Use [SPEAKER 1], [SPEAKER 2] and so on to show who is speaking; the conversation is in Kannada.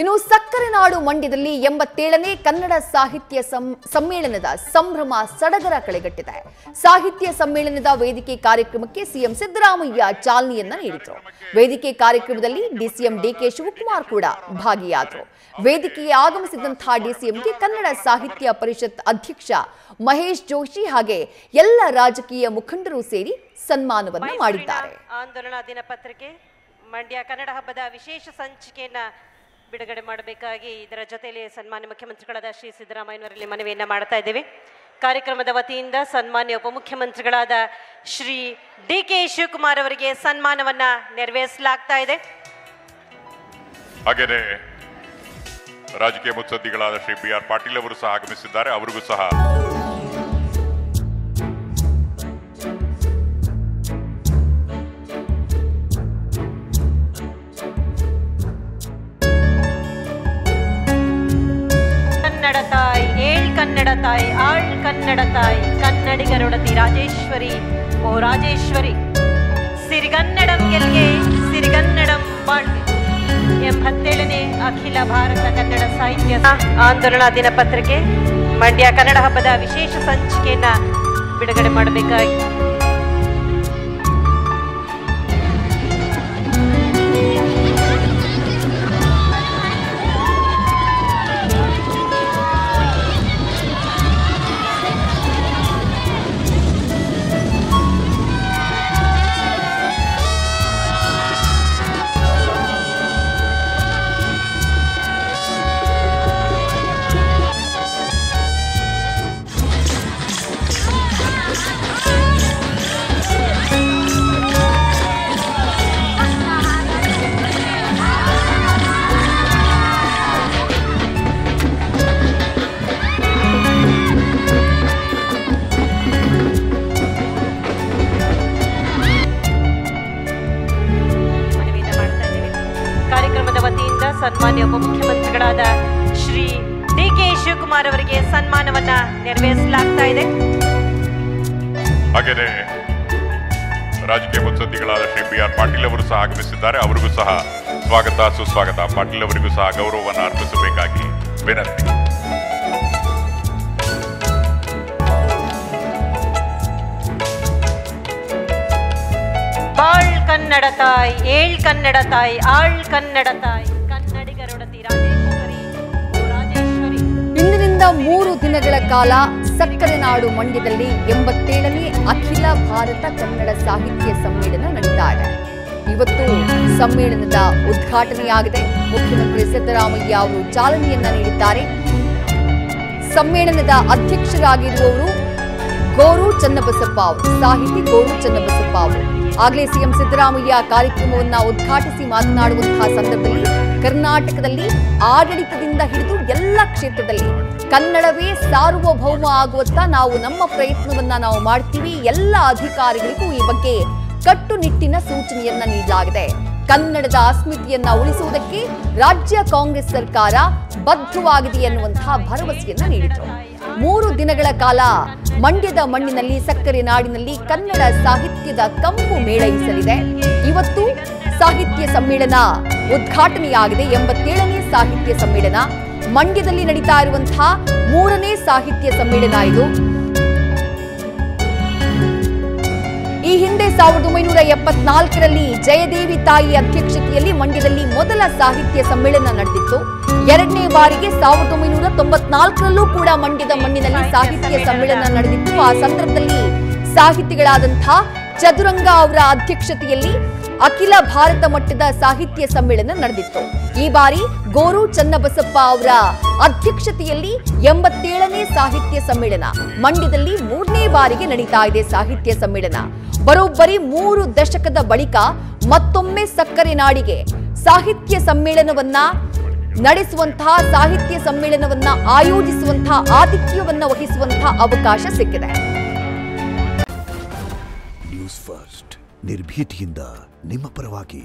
[SPEAKER 1] ಇನ್ನು ಸಕ್ಕರೆ ನಾಡು ಮಂಡ್ಯದಲ್ಲಿ 87ನೇ ಕನ್ನಡ ಸಾಹಿತ್ಯ ಸಮ್ಮೇಳನದ ಸಂಭ್ರಮ ಸಡಗರ ಕಳೆಗಟ್ಟಿದೆ. ಸಾಹಿತ್ಯ ಸಮ್ಮೇಳನದ ವೇದಿಕೆ ಕಾರ್ಯಕ್ರಮಕ್ಕೆ ಸಿಎಂ ಸಿದ್ದರಾಮಯ್ಯ ಚಾಲನೆಯನ್ನ ನೀಡಿದರು. ವೇದಿಕೆ ಕಾರ್ಯಕ್ರಮದಲ್ಲಿ ಡಿಸಿಎಂ ಡಿಕೆ ಶಿವಕುಮಾರ್ ಕೂಡ ಭಾಗಿಯಾದರು. ವೇದಿಕೆಗೆ ಆಗಮಿಸಿದಂತಹ ಡಿಸಿಎಂಗೆ ಕನ್ನಡ ಸಾಹಿತ್ಯ ಪರಿಷತ್ ಅಧ್ಯಕ್ಷ ಮಹೇಶ್ ಜೋಶಿ ಹಾಗೆ ಎಲ್ಲ ರಾಜಕೀಯ ಮುಖಂಡರು ಸೇರಿ ಸನ್ಮಾನವನ್ನು ಮಾಡಿದ್ದಾರೆ.
[SPEAKER 2] ಆಂದೋಲನ ದಿನಪತ್ರಿಕೆ ಮಂಡ್ಯ ಕನ್ನಡ ಹಬ್ಬದ ವಿಶೇಷ ಸಂಚಿಕೆಯನ್ನ ಬಿಡುಗಡೆ ಮಾಡಬೇಕಾಗಿ ಇದರ ಜೊತೆಯಲ್ಲಿ ಸನ್ಮಾನ್ಯ ಮುಖ್ಯಮಂತ್ರಿಗಳಾದ ಶ್ರೀ ಸಿದ್ದರಾಮಯ್ಯನವರಲ್ಲಿ ಮನವಿಯನ್ನ ಮಾಡ್ತಾ ಇದ್ದೇವೆ. ಕಾರ್ಯಕ್ರಮದ ವತಿಯಿಂದ ಸನ್ಮಾನ್ಯ ಉಪಮುಖ್ಯಮಂತ್ರಿಗಳಾದ ಶ್ರೀ ಡಿಕೆ ಶಿವಕುಮಾರ್ ಅವರಿಗೆ ಸನ್ಮಾನವನ್ನ ನೆರವೇರಿಸಲಾಗ್ತಾ ಇದೆ.
[SPEAKER 3] ಹಾಗೆಯೇ ರಾಜಕೀಯ ಮುತ್ಸದ್ದಿಗಳಾದ ಶ್ರೀ ಬಿ.ಆರ್. ಪಾಟೀಲ್ ಅವರು ಸಹ ಆಗಮಿಸಿದ್ದಾರೆ. ಅವರಿಗೂ ಸಹ
[SPEAKER 2] ಕನ್ನಡ ತಾಯಿ ಆಳ್ ಕನ್ನಡ ತಾಯಿ ಕನ್ನಡಿಗರೊಡತಿ ರಾಜೇಶ್ವರಿ ಓ ರಾಜೇಶ್ವರಿ ಸಿರಿಗನ್ನಡಂ ಗೆಲ್ಗೆ ಸಿರಿಗನ್ನಡಂ ಬಾಳ್ಗೆ 87ನೇ ಅಖಿಲ ಭಾರತ ಕನ್ನಡ ಸಾಹಿತ್ಯ ಆಂದೋಲನ ದಿನಪತ್ರಿಕೆ ಮಂಡ್ಯ ಕನ್ನಡ ಹಬ್ಬದ ವಿಶೇಷ ಸಂಚಿಕೆಯನ್ನ ಬಿಡುಗಡೆ ಮಾಡಬೇಕಾಗಿ ಸನ್ಮಾನ್ಯ ಉಪಮುಖ್ಯಮಂತ್ರಿಗಳಾದ ಶ್ರೀ ಡಿಕೆ ಶಿವಕುಮಾರ್ ಅವರಿಗೆ ಸನ್ಮಾನವನ್ನ ನೆರವೇರಿಸಲಾಗ್ತಾ ಇದೆ.
[SPEAKER 3] ಹಾಗೆಯೇ ರಾಜಕೀಯ ಮುತ್ಸದ್ದಿಗಳಾದ ಶ್ರೀ ಬಿ.ಆರ್. ಪಾಟೀಲ್ ಅವರು ಸಹ ಆಗಮಿಸಿದ್ದಾರೆ. ಅವರಿಗೂ ಸಹ ಸ್ವಾಗತ ಸುಸ್ವಾಗತ. ಪಾಟೀಲ್ ಅವರಿಗೂ ಸಹ ಗೌರವವನ್ನು ಅರ್ಪಿಸಬೇಕಾಗಿ ವಿನಂತಿ.
[SPEAKER 2] ಬಾಳ್ ಕನ್ನಡ ತಾಯಿ ಏಳ್ ಕನ್ನಡ ತಾಯಿ ಆಳ್ ಕನ್ನಡ ತಾಯಿ ಕನ್ನಡಿಗರೊಡತಿ ರಾಜೇಶ್ವರಿ ಓ ರಾಜೇಶ್ವರಿ.
[SPEAKER 1] ಇಂದಿನಿಂದ 3 ದಿನಗಳ ಕಾಲ ಸಕ್ಕರೆ ನಾಡು ಮಂಡ್ಯದಲ್ಲಿ 87ನೇ ಅಖಿಲ ಭಾರತ ಕನ್ನಡ ಸಾಹಿತ್ಯ ಸಮ್ಮೇಳನ ನಡೀತಾ ಇದೆ. ಇವತ್ತು ಸಮ್ಮೇಳನದ ಉದ್ಘಾಟನೆಯಾಗಿದೆ. ಮುಖ್ಯಮಂತ್ರಿ ಸಿದ್ದರಾಮಯ್ಯ ಅವರು ಚಾಲನೆಯನ್ನ ನೀಡಿದ್ದಾರೆ. ಸಮ್ಮೇಳನದ ಅಧ್ಯಕ್ಷರಾಗಿರುವವರು ಗೋರು ಚನ್ನಬಸಪ್ಪ ಅವರು, ಸಾಹಿತಿ ಗೋರು ಚನ್ನಬಸಪ್ಪ ಅವರು. ಆಗಲೇ ಸಿಎಂ ಸಿದ್ದರಾಮಯ್ಯ ಕಾರ್ಯಕ್ರಮವನ್ನ ಉದ್ಘಾಟಿಸಿ ಮಾತನಾಡುವಂತಹ ಸಂದರ್ಭದಲ್ಲಿ ಕರ್ನಾಟಕದಲ್ಲಿ ಆಡಳಿತದಿಂದ ಹಿಡಿದು ಎಲ್ಲ ಕ್ಷೇತ್ರದಲ್ಲಿ ಕನ್ನಡವೇ ಸಾರ್ವಭೌಮ ಆಗುವತ್ತ ನಾವು ನಮ್ಮ ಪ್ರಯತ್ನವನ್ನ ನಾವು ಮಾಡ್ತೀವಿ. ಎಲ್ಲ ಅಧಿಕಾರಿಗಳಿಗೂ ಈ ಬಗ್ಗೆ ಕಟ್ಟುನಿಟ್ಟಿನ ಸೂಚನೆಯನ್ನ ನೀಡಲಾಗಿದೆ. ಕನ್ನಡದ ಅಸ್ಮಿತೆಯನ್ನ ಉಳಿಸುವುದಕ್ಕೆ ರಾಜ್ಯ ಕಾಂಗ್ರೆಸ್ ಸರ್ಕಾರ ಬದ್ಧವಾಗಿದೆ ಎನ್ನುವಂತಹ ಭರವಸೆಯನ್ನ ನೀಡಿದರು. 3 ದಿನಗಳ ಕಾಲ ಮಂಡ್ಯದ ಮಣ್ಣಿನಲ್ಲಿ ಸಕ್ಕರೆ ನಾಡಿನಲ್ಲಿ ಕನ್ನಡ ಸಾಹಿತ್ಯದ ಕಂಪು ಮೇಳೈಸಲಿದೆ. ಇವತ್ತು ಸಾಹಿತ್ಯ ಸಮ್ಮೇಳನ ಉದ್ಘಾಟನೆಯಾಗಿದೆ. 87ನೇ ಸಾಹಿತ್ಯ ಸಮ್ಮೇಳನ ಮಂಡ್ಯದಲ್ಲಿ ನಡೀತಾ ಇರುವಂತಹ 3ನೇ ಸಾಹಿತ್ಯ ಸಮ್ಮೇಳನ ಇದು. ಈ ಹಿಂದೆ 1974ರಲ್ಲಿ ಜಯದೇವಿ ತಾಯಿ ಅಧ್ಯಕ್ಷತೆಯಲ್ಲಿ ಮಂಡ್ಯದಲ್ಲಿ ಮೊದಲ ಸಾಹಿತ್ಯ ಸಮ್ಮೇಳನ ನಡೆದಿತ್ತು. 2ನೇ ಬಾರಿಗೆ 1994ರಲ್ಲೂ ಕೂಡ ಮಂಡ್ಯದ ಮಣ್ಣಿನಲ್ಲಿ ಸಾಹಿತ್ಯ ಸಮ್ಮೇಳನ ನಡೆದಿತ್ತು. ಆ ಸಂದರ್ಭದಲ್ಲಿ ಸಾಹಿತಿಗಳಾದಂತಹ ಚದುರಂಗ ಅವರ ಅಧ್ಯಕ್ಷತೆಯಲ್ಲಿ ಅಖಿಲ ಭಾರತ ಮಟ್ಟದ ಸಾಹಿತ್ಯ ಸಮ್ಮೇಳನ ನಡೆದಿತ್ತು. ಈ ಬಾರಿ ಗೋರು ಚನ್ನಬಸಪ್ಪ ಅವರ ಅಧ್ಯಕ್ಷತೆಯಲ್ಲಿ 87ನೇ ಸಾಹಿತ್ಯ ಸಮ್ಮೇಳನ ಮಂಡ್ಯದಲ್ಲಿ 3ನೇ ಬಾರಿಗೆ ನಡೀತಾ ಇದೆ. ಸಾಹಿತ್ಯ ಸಮ್ಮೇಳನ ಬರೋಬ್ಬರಿ 3 ದಶಕದ ಬಳಿಕ ಮತ್ತೊಮ್ಮೆ ಸಕ್ಕರೆ ನಾಡಿಗೆ ಸಾಹಿತ್ಯ ಸಮ್ಮೇಳನವನ್ನ ನಡೆಸುವಂತಹ, ಸಾಹಿತ್ಯ ಸಮ್ಮೇಳನವನ್ನ ಆಯೋಜಿಸುವಂತಹ, ಆತಿಥ್ಯವನ್ನ ವಹಿಸುವಂತಹ ಅವಕಾಶ ಸಿಕ್ಕಿದೆ.
[SPEAKER 4] ನ್ಯೂಸ್ ಫಸ್ಟ್ ನಿರ್ಭೀತಿಯಿಂದ ನಿಮ್ಮ ಪರವಾಗಿ.